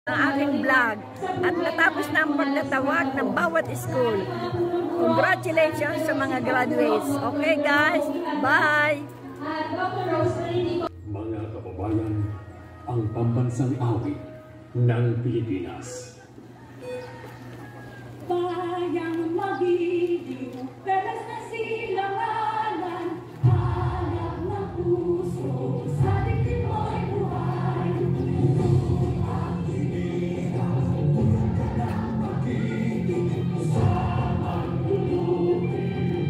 Ang aking vlog at natapos na ang pagtatawag ng bawat school. Congratulations sa mga graduates. Okay guys, bye! Mga kababayan, ang pambansang awit ng Pilipinas. Bayang magiliw, pelas na silanganan, hanap ng puso, sa dibdib mo'y buhay. Ang hinilang, tulog ka ng pag-ibig, sa magdulupin,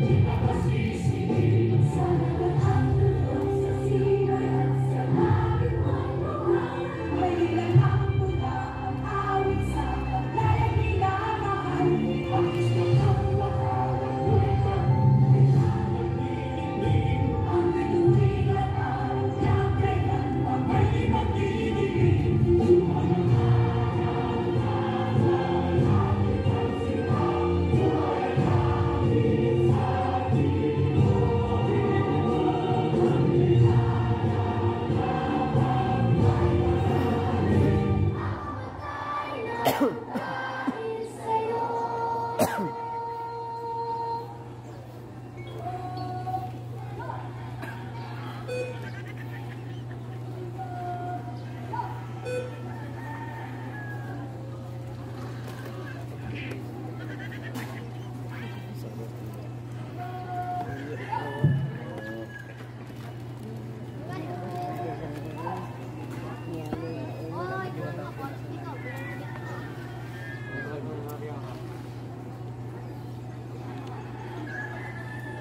di makasisingin, sa lahat ng tulog sa sibay at sa langit mo'y buhay. May ilang ang pula, ang awit sa paglayang minamahal. Ang isang ang makakalimutan, ang bituin at ang yakailan, ang may magdidiin.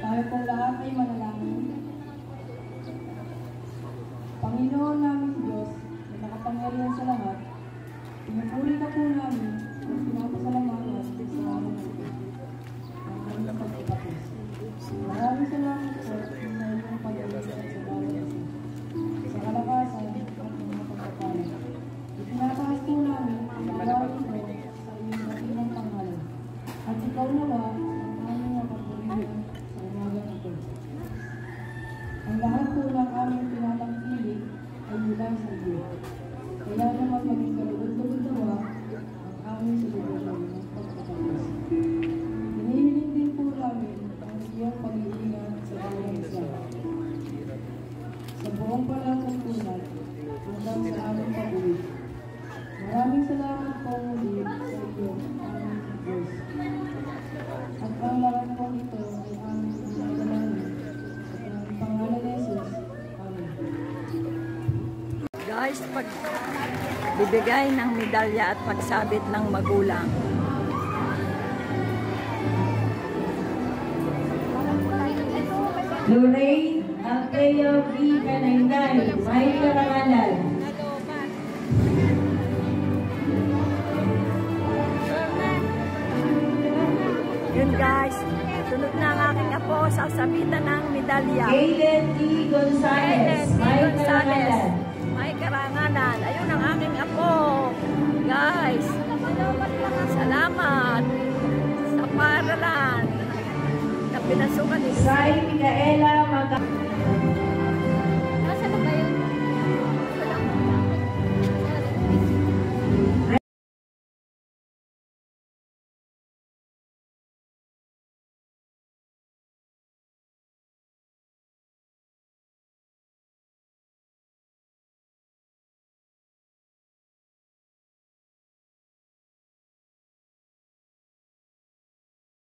Tayo pong lahat ay manalangin. Panginoon namin Diyos, na nakapangyarihan sa lahat, pinupuri ka po namin at pinapasalamatan sa amin ang aming pagkatapos. Maraming salamat po sa iyong pag-ibig sa bawat isa. Sa kalakasan at mga pagpapala. Itinataas po namin ang bawat ito sa iyong matinang pangalan. At ikaw nawa ang aming mapagpurihan. Ang lahat po ng aming pinatangkilik ay mula sa iyo. Kaya naman maging kalugod-lugod-dawa ang aming sulubunan ng pagkatapos. Hinihiling din po namin ang iyong pag-iingat sa bawat isa. Sa buong palatuntunan hanggang sa aming pag-uwi. Maraming salamat po muli sa iyo, aming Diyos. At ang lahat po ito ay aming pinagdalangin. Guys, pagbibigay ng medalya at pagsabit ng magulang. Lorraine Altea V. Benengay, may karangalan. Yun guys, sunod na ang aking apo sa sabitan ng medalya. Aiden D. Gonzalez, may karangalan. May karangalan. Ayun ang aking apo. Guys, salamat sa paralan na pinasukan ni Sai Micaela Maga.